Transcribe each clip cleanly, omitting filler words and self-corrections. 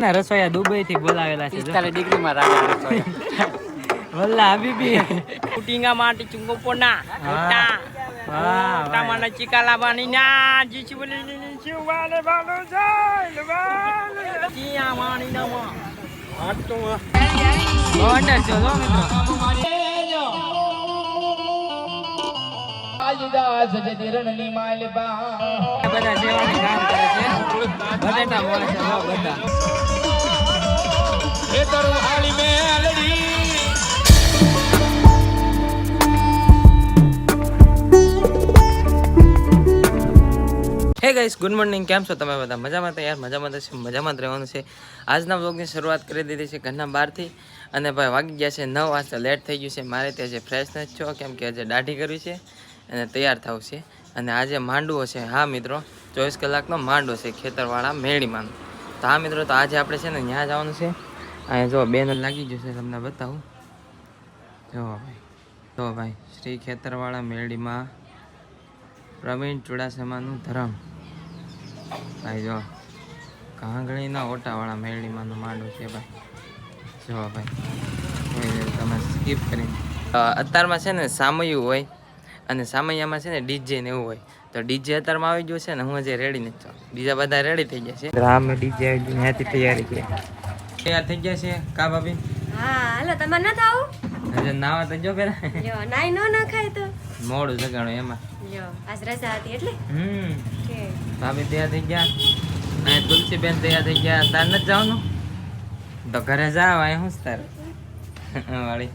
ના રસોઈયા દુબઈ થી બોલાવેલા છે 45 ડિગ્રીમાં રાખે રસોઈયા વલ્લા હબીબી કુટિંગા માટે ચુંગો પોના ઓટા વાહ તમારા ચિકાલા બાની ના જીચી બોલી ચુવાલે બાલો જાય બાલે ચિયા માની ના હાટ તો ઓર્ડર છે લો મિત્રો આજીદાસ જદિરણની માલબા બધા સેવાનું કામ કરે છે બટેટા મોળે છે લો બધા એ તરુ હાલી મેલડી હે ગાઈસ ગુડ મોર્નિંગ કેમ છો તમે બધા મજામાં તો યાર મજામાં છે મજામાં જ રહેવાનું છે આજના વ્લોગની શરૂઆત કરી દીધી છે ઘરના બહારથી અને ભાઈ વાગી ગયા છે 9 વાગે લેટ થઈ ગયું છે મારે ત્યાં જે ફ્રેશનેસ છો કેમ કે આજે દાઢી કરવી છે અને તૈયાર થવું છે અને આજે માંડવો છે હા મિત્રો 24 કલાકનો માંડવો છે ખેતરવાળા મેળીમાં તો હા મિત્રો તો આજે આપણે છે ને ત્યાં જવાનું છે અહીંયા જો બેનર લાગી ગયું છે તમને બતાવું જો ભાઈ શ્રી ખેતરવાળા મેળીમાં પ્રવીણ ચુડાસમાનું ધરમ ભાઈ જો કાંગળીના ઓટાવાળા મેળીમાંનો માંડવો છે ભાઈ જો ભાઈ તમે સ્કીપ કરીને અત્યારમાં છે ને સામયું હોય અને સામૈયામાં છે ને ડીજે ને એવું હોય તો ડીજે અત્યારમાં આવી ગયું છે ને હું હજી રેડી નથી છું બીજા બધા રેડી થઈ ગયા છે રામે ડીજે આવી ગયું ત્યાંથી તૈયારી કરી તૈયાર થઈ ગયા છે કા ભાભી હા હાલો તમારે ન થાવું હજુ નાવા તો જો પેલા લ્યો નાઈ નો ના ખાય તો મોડું જગાણું એમાં લ્યો આજ રજા હતી એટલે કે ભાભી તૈયાર થઈ ગયા અને તુલસીબેન તૈયાર થઈ ગયા તાર નથી જવાનું તો ઘરે જાવ અહીં શું તાર વાળી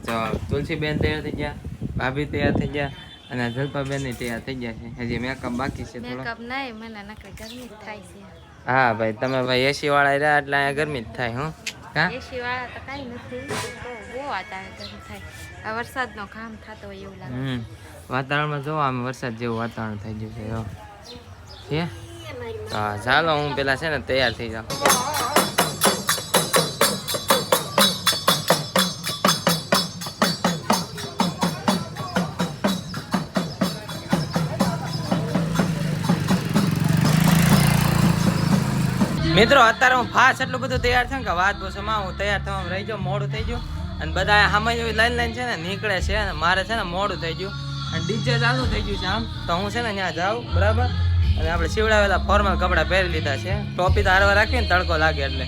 જો તુલસીબેન તૈયાર થઈ ગયા ભાભી તૈયાર થઈ ગયા અને જલ્પાબેન તૈયાર થઈ ગયા છે હજી મેકઅપ બાકી છે થોડો મેકઅપ નહીં મને નકર ગરમી થાય છે હા ભાઈ તમે ભાઈ એસી વાળા રહ્યા એટલે અહીંયા ગરમી જ થાય હું હા એસી વાળા તો કાઈ નથી બહુ વાતાવરણ ગરમ થાય આ વરસાદનો કામ થતો હોય એવું લાગે વાતાવરણમાં જોવો આમ વરસાદ જેવું વાતાવરણ થઈ ગયું છે જો છે હા ચાલો હું પેલા છે ને તૈયાર થઈ જાઉં મિત્રો અત્યારે હું ફાસ્ટ એટલું બધું તૈયાર છે ને કે વાત પૂછોમાં હું તૈયાર થવામાં રહી જાઉં મોડું થઈ ગયું અને બધા સામે લાઈન છે ને નીકળે છે અને મારે છે ને મોડું થઈ ગયું અને ડીજે ચાલુ થઈ ગયું છે આમ તો હું છે ને ત્યાં જાઉં બરાબર અને આપણે સીવડાવેલા ફોર્મલ કપડાં પહેરી લીધા છે ટોપી તો હારવા રાખીને તડકો લાગે એટલે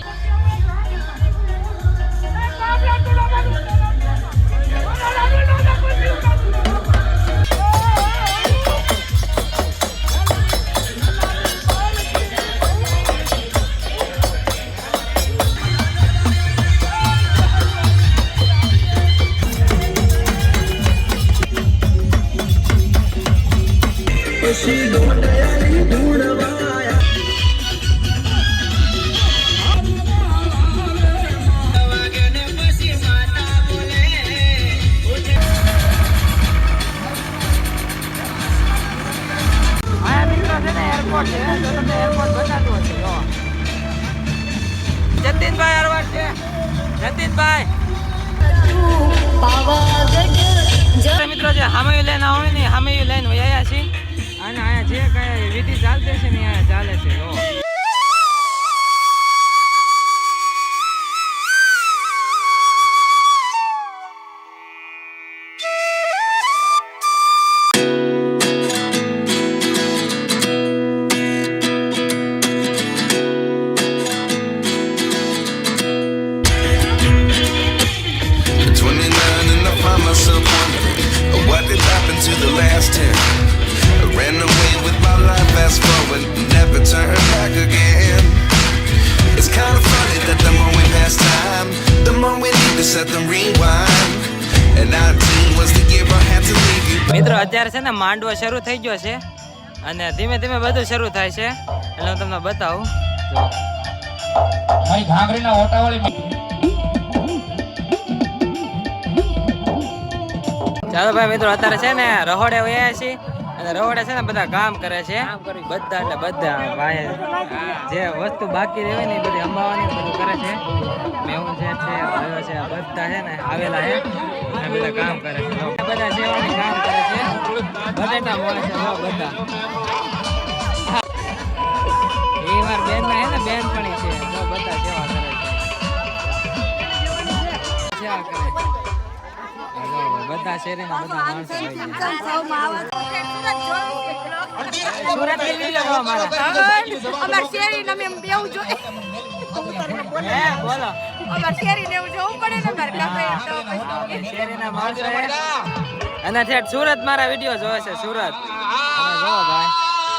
જતીનભાઈ હરવાર છે જતીનભાઈ મિત્રો જે હામયું લઈને હોય ને હામયું લઈને વયા છીએ અને અહીંયા જે કઈ વિધિ ચાલતી છે ને અહીંયા ચાલે છે મિત્રો અત્યારે છે ને માંડવો શરૂ થઈ ગયો છે અને ધીમે ધીમે બધું શરૂ થાય છે એટલે હું તમને બતાવું ઘાંગરીના ઓટાવાળી ચાલો ભાઈ મિત્રો અત્યારે છે ને રહોડે વયા છીએ અને રહોડે છે ને બધા કામ કરે છે બધા એટલે બધા ભાઈ જે વસ્તુ બાકી રહેવી ને એ બધી અંબાવાની બધું કરે છે મેવું છે ભાઈઓ છે બધા છે ને આવેલા છે અને બધા કામ કરે છે બધા સેવાની કામ કરે છે બટેટા મોળે છે બધા અમાર બેન ના હે ને બેન પણ છે જો બધા સેવા કરે છે સેવા કરે હાલો બધા શેરીના બધા માણસો આવી ગયા સુરત ની વિડિયો જો અમારા અમાર શેરી નમે બેવું જો હે બોલો અમાર શેરી ને જોવું પડે ને માર કાપે તો શેરીના માણસો અને ઠેઠ સુરત મારા વિડિયો જોવે છે સુરત અને જો ભાઈ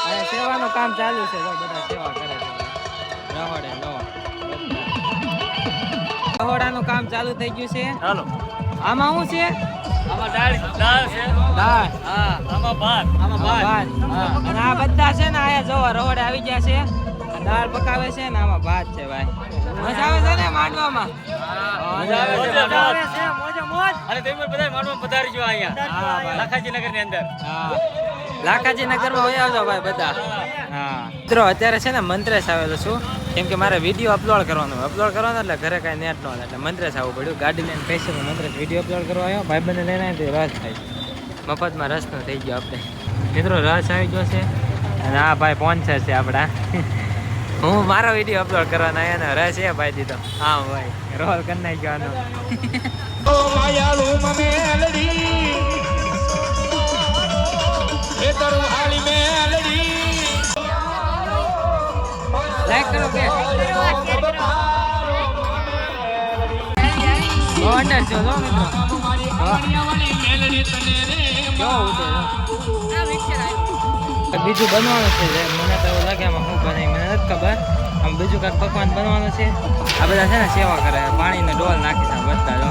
આ સેવાનું કામ ચાલુ છે જો બધા સેવા કરે છે રહોડે લો રહોડાનું કામ ચાલુ થઈ ગયું છે હાલો આમાં શું છે આમાં દાળ છે દાળ હા આમાં ભાત ભાત હા અને આ બધા છે ને આયા જો રહોડે આવી ગયા છે આ દાળ પકાવે છે ને આમાં ભાત છે ભાઈ મજા આવે છે ને માંડવામાં મજા આવે છે અરે તમે બધા માંડવા પધારી જો અહીંયા હા ભાઈ લાખાજી નગર ની અંદર હા લાખાજી નગરમાં હોય આવજો ભાઈ બધા હા મિત્રો અત્યારે છે ને મંત્રેશ આવેલો છું કેમ કે મારે વિડીયો અપલોડ કરવાનો એટલે ઘરે કાંઈ નેટ ન હોય એટલે મંત્રેશ આવવું પડ્યું ગાડી લઈને પૈસા મંત્રેશ વિડીયો અપલોડ કરવા આવ્યો ભાઈબંધને લઈને આવ્યો રસ થાય મફતમાં રસનો થઈ ગયો આપણે મિત્રો રસ આવી ગયો છે અને આ ભાઈ સ્પોન્સર છે આપણા હું મારો વિડીયો અપલોડ કરવાનો આવ્યો ને રસ એ ભાઈ દીધો હા ભાઈ રોલ કરી નાખ્યો આનો લાઈક કરો કે ઓર્ડર છો જો મિત્રો બીજું બનવાનું છે મને તો એવું લાગે આમાં શું બને મને નથી ખબર આમ બીજું કાંઈક પકવાન બનવાનું છે આ બધા છે ને સેવા કરે પાણીનો ડોલ નાખી છે બધા જો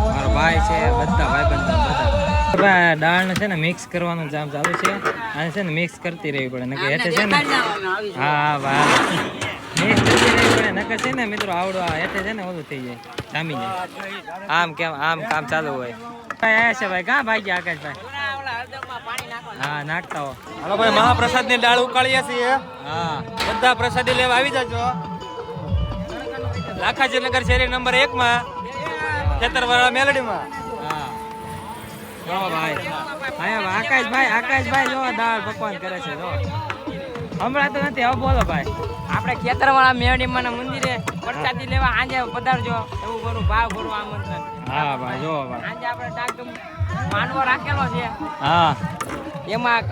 મારો ભાઈ છે બધા ભાઈબંધ બધા દાળને છે ને મિક્સ કરવાનું કામ ચાલુ છે અને છે ને મિક્સ કરતી રહેવી પડે નકર હેઠે છે ને હા ભાઈ મિક્સ કરતી રહેવી પડે નકર છે ને મિત્રો આવડો આ હેઠે છે ને ઓલું થઈ જાય જામી જાય આમ કેમ આમ કામ ચાલુ હોય ભાઈ આયા છે ભાઈ ક્યાં ભાગ્યા આકાશભાઈ હા નાખતા હો હાલો ભાઈ મહાપ્રસાદ ની દાળ ઉકાળીએ છીએ હા બધા પ્રસાદી લેવા આવી જાજો લાખાજી નગર શેરી નંબર 1 માં ખેતરવાળા મેલડીમાં હા જો ભાઈ આકાશભાઈ જો દાળ પકવાન કરે છે જો હમણાં તો નથી હવે બોલો ભાઈ આપણે ખેતરવાળા મેલડીમાં મંદિરે પ્રસાદી લેવા આજે પધારજો એવું કરું ભાવ કરું આમંત્રણ હા ભાઈ જો ભાઈ આજે આપણે ટાકમ માનવો રાખેલો છે હા એમાં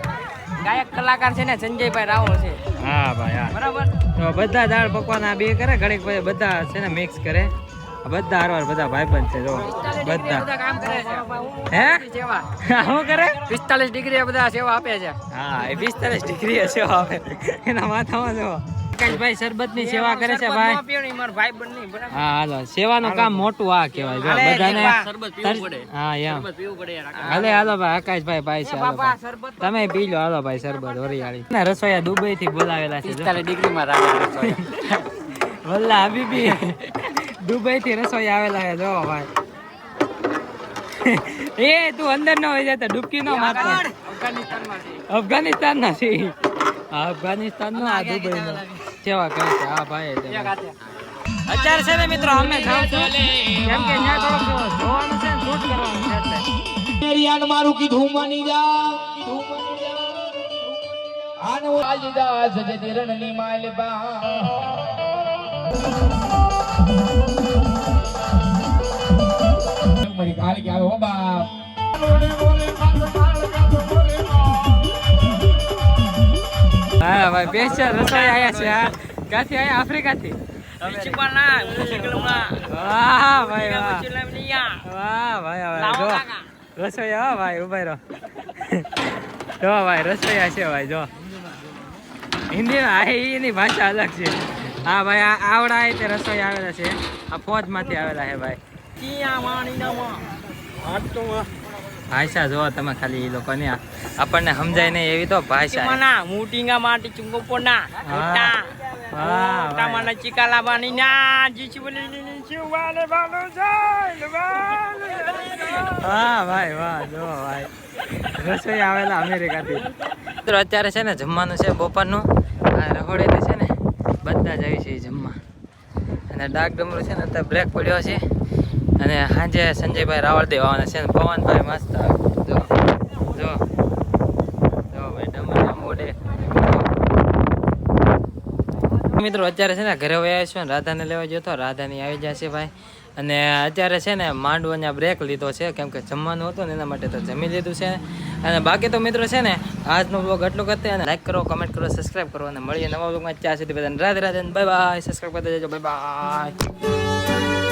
ગાયક કલાકાર છે ને સંજયભાઈ રાવળ છે હા ભાઈ હા બરાબર તો બધા દાળ પકવાન આ બે કરે ઘડીક પછી બધા છે ને મિક્સ કરે બધા હારવાર બધા ભાઈબંધ છે જો બધા કામ કરે છે હે સેવા શું કરે 45 ડિગ્રી બધા સેવા આપે છે હા એ 45 ડિગ્રી સેવા આપે એના માથામાં જો આકાશભાઈ શરબતની સેવા કરે છે ભાઈ હા હાલો સેવાનું કામ મોટું આ કહેવાય જો બધાને હા એમ હાલો ભાઈ આકાશભાઈ ભાઈ છે હાલો ભાઈ. તમે પી લો હાલો ભાઈ શરબત વરિયાળી ના રસોઈયા દુબઈ થી બોલાવેલા છે 45 ડિગ્રીમાં રાખે વલ્લા હબીબી દુબઈ થી રસોઈ આવેલા છે જો ભાઈ એ તું અંદર ન હોય જતા ડૂબકી ન મારતો અફઘાનિસ્તાન ના છે અફઘાનિસ્તાન નો આ દુબઈ નો સેવા કરે છે હા ભાઈ અત્યારે છે ને મિત્રો અમે જાઉં છું કેમ કે ત્યાં થોડુંક જોવાનું છે ને શૂટ કરવાનું છે એટલે યાર મારું કીધું માની જા આનો આજદાસ જે રણની માલબા મારી કાલ કે આવે હો બાપ હા ભાઈ સ્પેશિયલ રસોઈ આયા છે હા ક્યાંથી આયા આફ્રિકાથી વાહ ભાઈ વાહ વાહ ભાઈ જો રસોઈ હા ભાઈ ઉભા રહો જો ભાઈ રસોઈયા છે ભાઈ જો હિન્દીમાં એની ભાષા અલગ છે હા ભાઈ આવડા તે રસોઈ આવેલા છે આ ફોજમાંથી આવેલા છે ભાઈ ભાષા જો તમે ખાલી એ લોકોની આપણને સમજાય નહીં એવી તો ભાષા મોટીંગા માટી ચુંગોપોના વાહ તામાના ચિકાલા બાનીના જીચુબલી ચુવાલે બાલો જાય વાહ ભાઈ વાહ જો ભાઈ રસોઈ આવેલા અમેરિકાથી મિત્રો અત્યારે છે ને જમવાનું છે બપોરનું આ રહોડેથી છે ને બધા જ આવી છે જમવા અને ડાક ડમરું છે ને અત્યારે બ્રેક પડ્યો છે અને સાંજે સંજયભાઈ રાવળદેવ આવવાના છે ને પવનભાઈ મસ્ત આવે જો જો જો ભાઈ ડમરા મોઢે મિત્રો અત્યારે છે ને ઘરે વયા છું, રાધાને લેવા ગયો હતો, રાધાની આવી જશે ભાઈ. અને અત્યારે છે ને માંડવાનો બ્રેક લીધો છે, કેમ કે જમવાનું હતું ને એના માટે તો જમી લીધું છે. અને બાકી તો મિત્રો છે ને આજનો બ્લોગ એટલું કરતે, અને લાઈક કરો, કમેન્ટ કરો, સબસ્ક્રાઈબ કરો, અને મળીએ નવા બ્લોગમાં. ત્યાં સુધી બધાને Radhe Radhe, bye bye. Subscribe કરતા જજો, બાય બાય.